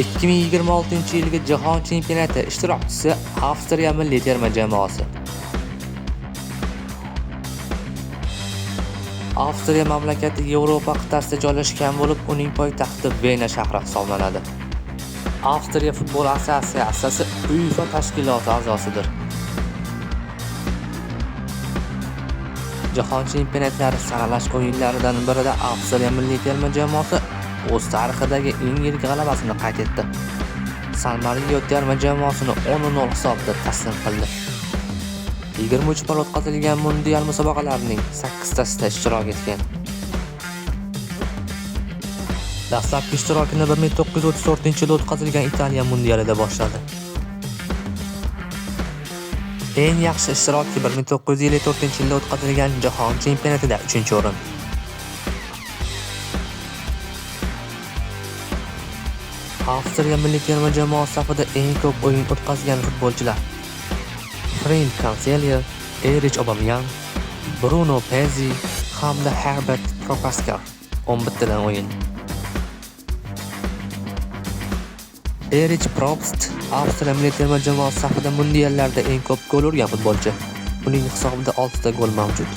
2026-yilgi Jahon chempionati ishtirokchisi Avstriya milliy terma jamoasi. Avstriya mamlakati Yevropa qit'asida joylashgan bo'lib, uning poytaxti Vena shahri hisoblanadi. Avstriya futbol assotsiatsiyasi UEFA tashkiloti a'zosidir. Jahon chempionatlari saralash o'yinlaridan birida Avstriya milliy terma jamoasi o'z tarixidagi eng yirik g'alabasini qayd etdi. San Marino terma jamoasini 10-0 hisobda taslim qildi. 23 bor o'tkazilgan mundial musobaqalarining 8tasida ishtirok etgan. Dastlabki ishtirokini 1934-yilda o'tkazilgan Italiya mundialida boshladi. Eng yaxshi ishtirokchi 1954-yilda o'tkazilgan Jahon chempionatida 3-o'rin. Avstriya milliy terma jamoasi safida eng ko'p o'yin o'tkazgan futbolchilar: Frank Cancellier, Erich Aubameyang, Bruno Pezzi hamda Herbert Prokaska 11 tadan o'yin. Erich Probst Avstriya milliy terma jamoasi safida mundiallarda eng ko'p gol urgan futbolchi. Uning hisobida 6 ta gol mavjud.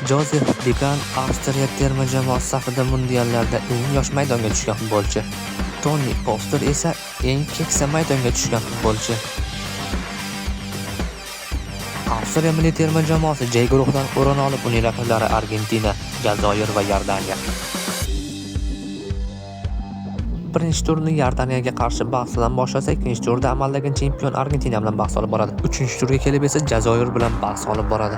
Josef Bigan Avstriya terma jamoasi safida mundiallarda eng yosh maydonga tushgan futbolchi. Toni Poster esa eng keksa maydonga tushgan futbolchi. Avstriya milliy terma jamoasi J guruhidan o'rin olib, uning raqiblari Argentina, Jazoir va Iordaniya. Birinchi turni Iordaniyaga qarshi bahs bilan boshlasa, ikkinchi turda amaldagi chempion Argentina bilan bahs olib boradi. Uchinchi turga kelib esa Jazoir bilan bahs olib boradi.